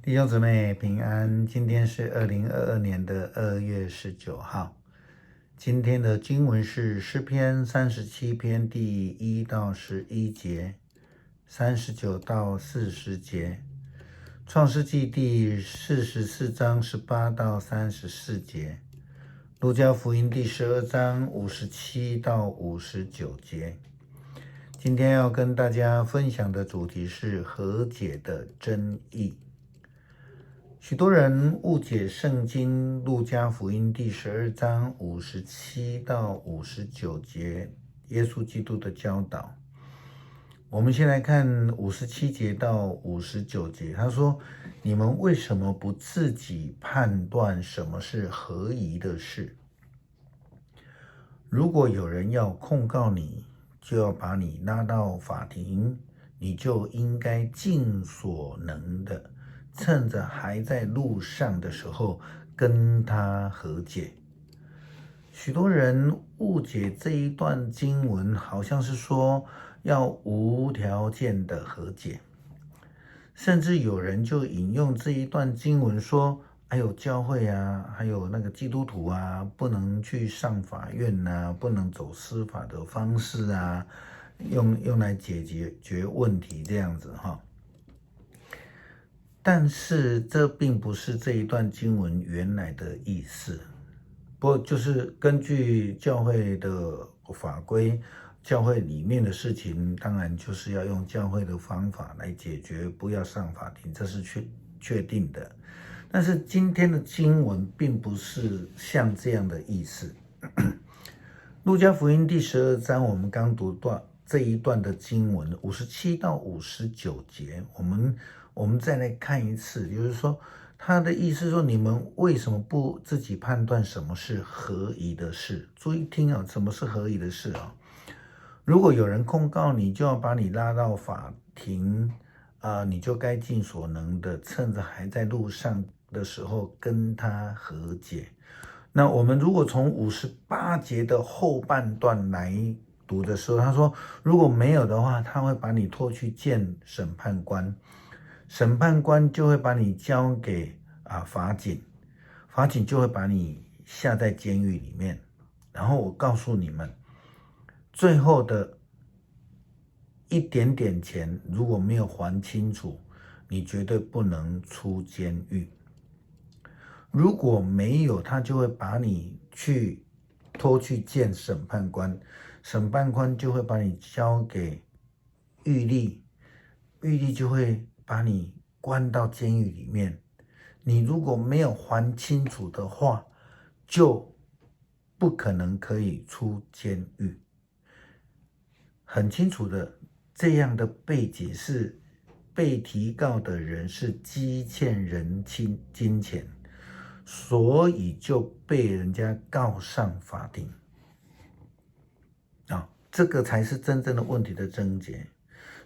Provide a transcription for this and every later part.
弟兄姊妹平安，今天是2022年2月19号。今天的经文是诗篇37篇第1到11节，39到40节，创世纪第44章18到34节，路加福音第12章57到59节。今天要跟大家分享的主题是和解的真义。许多人误解圣经路加福音第12章57到59节耶稣基督的教导。我们先来看57节到59节，他说：你们为什么不自己判断什么是合宜的事？如果有人要控告你，就要把你拉到法庭，你就应该尽所能的趁着还在路上的时候跟他和解。许多人误解这一段经文，好像是说要无条件的和解，甚至有人就引用这一段经文说，还有教会啊，还有那个基督徒啊，不能去上法院啊，不能走司法的方式啊，用来解决问题这样子哈。但是这并不是这一段经文原来的意思，不过就是根据教会的法规，教会里面的事情，当然就是要用教会的方法来解决，不要上法庭，这是确定的。但是今天的经文并不是像这样的意思。路加福音第12章，我们刚读到这一段的经文57到59节，我们再来看一次，就是说他的意思说，你们为什么不自己判断什么是合宜的事？注意听啊，什么是合宜的事啊？如果有人控告你，就要把你拉到法庭，你就该尽所能的趁着还在路上的时候跟他和解。那我们如果从58节的后半段来读的时候，他说如果没有的话，他会把你拖去见审判官，审判官就会把你交给法警，法警就会把你下在监狱里面。然后我告诉你们，最后的一点点钱如果没有还清楚，你绝对不能出监狱。如果没有，他就会把你拖去见审判官，审判官就会把你交给狱吏，狱吏就会把你关到监狱里面。你如果没有还清楚的话，就不可能可以出监狱。很清楚的，这样的背景是被提告的人是积欠人金钱，所以就被人家告上法庭。这个才是真正的问题的症结。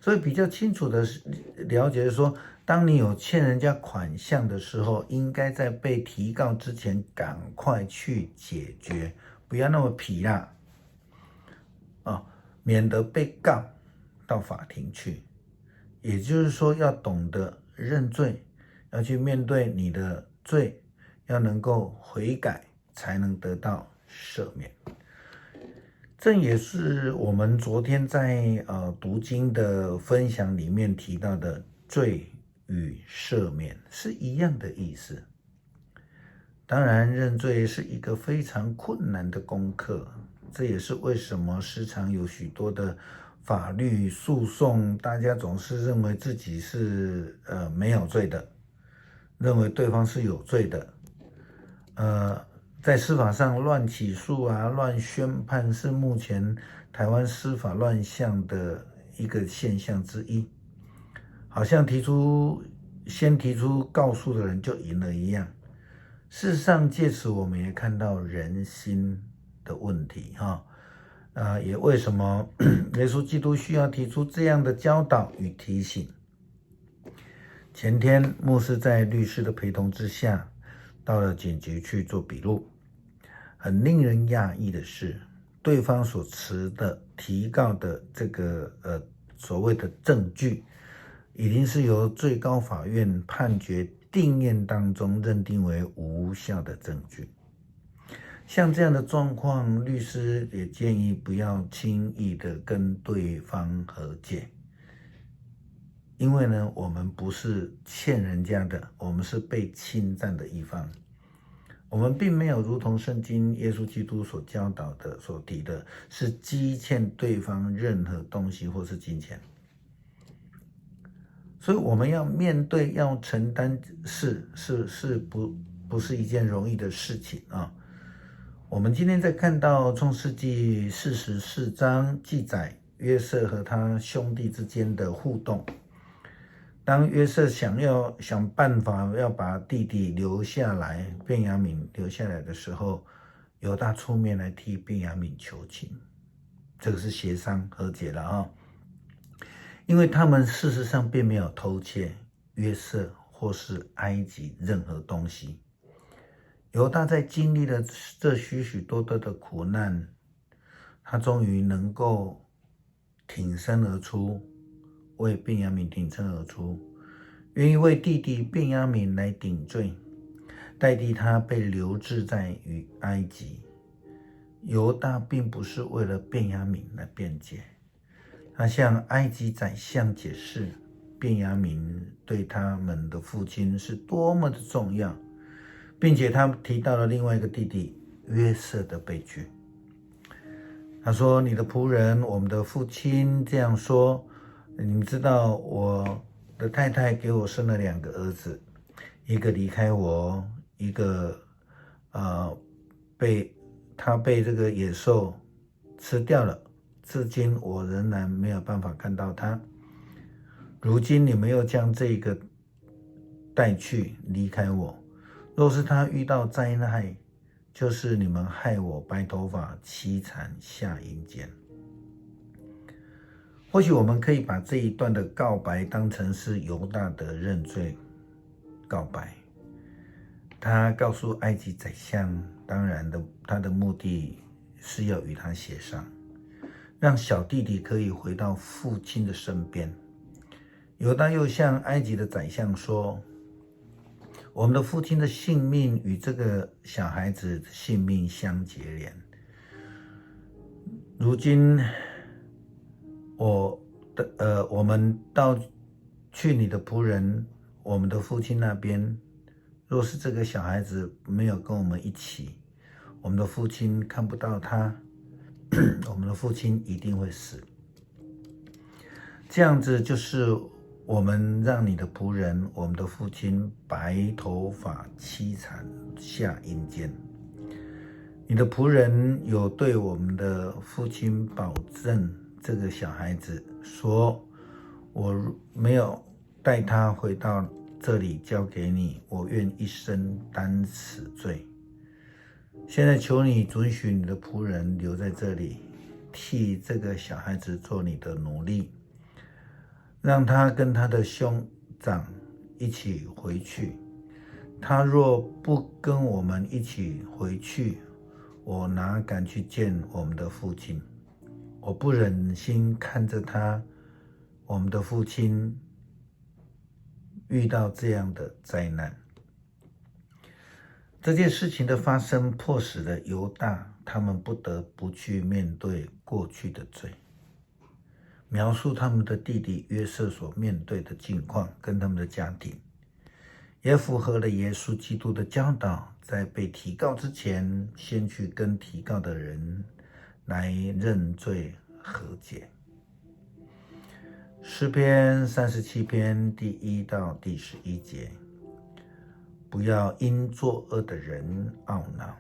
所以比较清楚的了解说，当你有欠人家款项的时候，应该在被提告之前赶快去解决，不要那么皮啦，免得被告到法庭去。也就是说，要懂得认罪，要去面对你的罪，要能够悔改，才能得到赦免。这也是我们昨天在读经的分享里面提到的罪与赦免是一样的意思。当然，认罪是一个非常困难的功课，这也是为什么时常有许多的法律诉讼，大家总是认为自己是没有罪的，认为对方是有罪的，在司法上乱起诉乱宣判是目前台湾司法乱象的一个现象之一，好像先提出告诉的人就赢了一样。事实上，借此我们也看到人心的问题也为什么耶稣基督需要提出这样的教导与提醒。前天牧师在律师的陪同之下到了警局去做笔录，很令人讶异的是，对方所持的提告的这个所谓的证据，已经是由最高法院判决定验当中认定为无效的证据。像这样的状况，律师也建议不要轻易的跟对方和解，因为呢，我们不是欠人家的，我们是被侵占的一方。我们并没有如同圣经耶稣基督所教导的所提的，是积欠对方任何东西或是金钱。所以我们要面对，要承担不是一件容易的事情啊。我们今天在看到创世纪44章记载约瑟和他兄弟之间的互动。当约瑟想办法要把弟弟留下来，便雅悯留下来的时候，犹大出面来替便雅悯求情，这个是协商和解了啊。因为他们事实上并没有偷窃约瑟或是埃及任何东西。犹大在经历了这许许多多的苦难，他终于能够挺身而出，为便雅悯挺身而出，愿意为弟弟便雅悯来顶罪，代替他被留置在埃及。犹大并不是为了便雅悯来辩解，他向埃及宰相解释便雅悯对他们的父亲是多么的重要，并且他提到了另外一个弟弟约瑟的悲剧。他说，你的仆人我们的父亲这样说，你知道我的太太给我生了2个儿子，一个离开我，一个被这个野兽吃掉了，至今我仍然没有办法看到他。如今你们又将这个带去离开我，若是他遇到灾难，就是你们害我白头发凄惨下阴间。或许我们可以把这一段的告白当成是犹大的认罪告白。他告诉埃及宰相，当然他的目的是要与他协商，让小弟弟可以回到父亲的身边。犹大又向埃及的宰相说，我们的父亲的性命与这个小孩子的性命相结连。如今我们到去你的仆人我们的父亲那边，若是这个小孩子没有跟我们一起，我们的父亲看不到他，我们的父亲一定会死。这样子就是我们让你的仆人我们的父亲白头发凄惨下阴间。你的仆人有对我们的父亲保证，这个小孩子说，我没有带他回到这里交给你，我愿一生担此罪。现在求你准许你的仆人留在这里，替这个小孩子做你的奴隶，让他跟他的兄长一起回去。他若不跟我们一起回去，我哪敢去见我们的父亲？我不忍心看着我们的父亲遇到这样的灾难。这件事情的发生，迫使了犹大他们不得不去面对过去的罪，描述他们的弟弟约瑟所面对的境况跟他们的家庭，也符合了耶稣基督的教导，在被提告之前，先去跟提告的人来认罪和解。诗篇37篇第1到第11节，不要因作恶的人懊恼，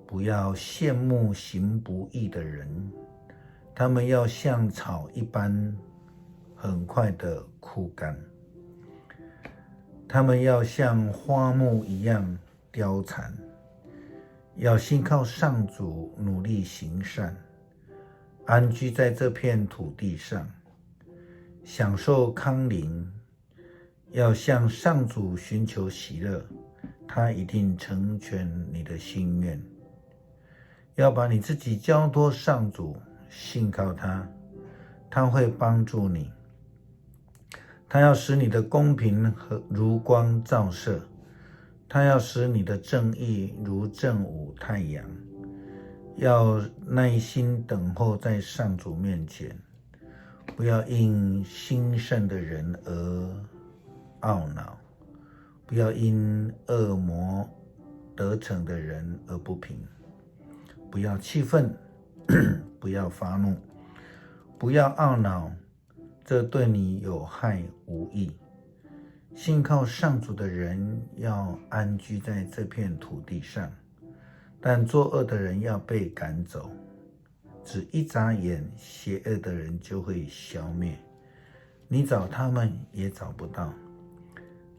不要羡慕行不义的人，他们要像草一般很快的枯干，他们要像花木一样凋残，要信靠上主，努力行善，安居在这片土地上，享受康宁，要向上主寻求喜乐，他一定成全你的心愿。要把你自己交托上主，信靠他，他会帮助你。他要使你的公平和如光照射，他要使你的正义如正午太阳。要耐心等候在上主面前，不要因兴盛的人而懊恼，不要因恶魔得逞的人而不平，不要气愤，不要发怒，不要懊恼，这对你有害无益。信靠上主的人要安居在这片土地上，但作恶的人要被赶走。只一眨眼，邪恶的人就会消灭，你找他们也找不到。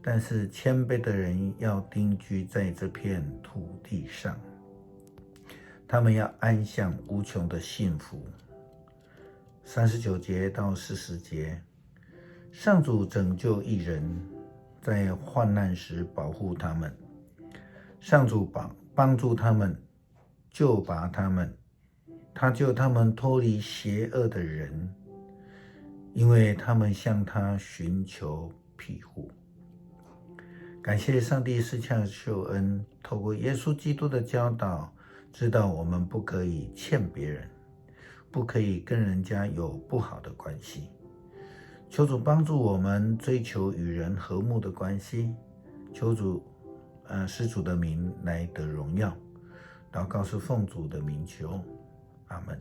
但是谦卑的人要定居在这片土地上，他们要安享无穷的幸福。39节到40节，上主拯救义人，在患难时保护他们。上主帮助他们，救拔他们，他救他们脱离邪恶的人，因为他们向他寻求庇护。感谢上帝赐下救恩，透过耶稣基督的教导，知道我们不可以欠别人，不可以跟人家有不好的关系。求主帮助我们追求与人和睦的关系，求主使主的名来得荣耀。祷告是奉主的名求，阿们。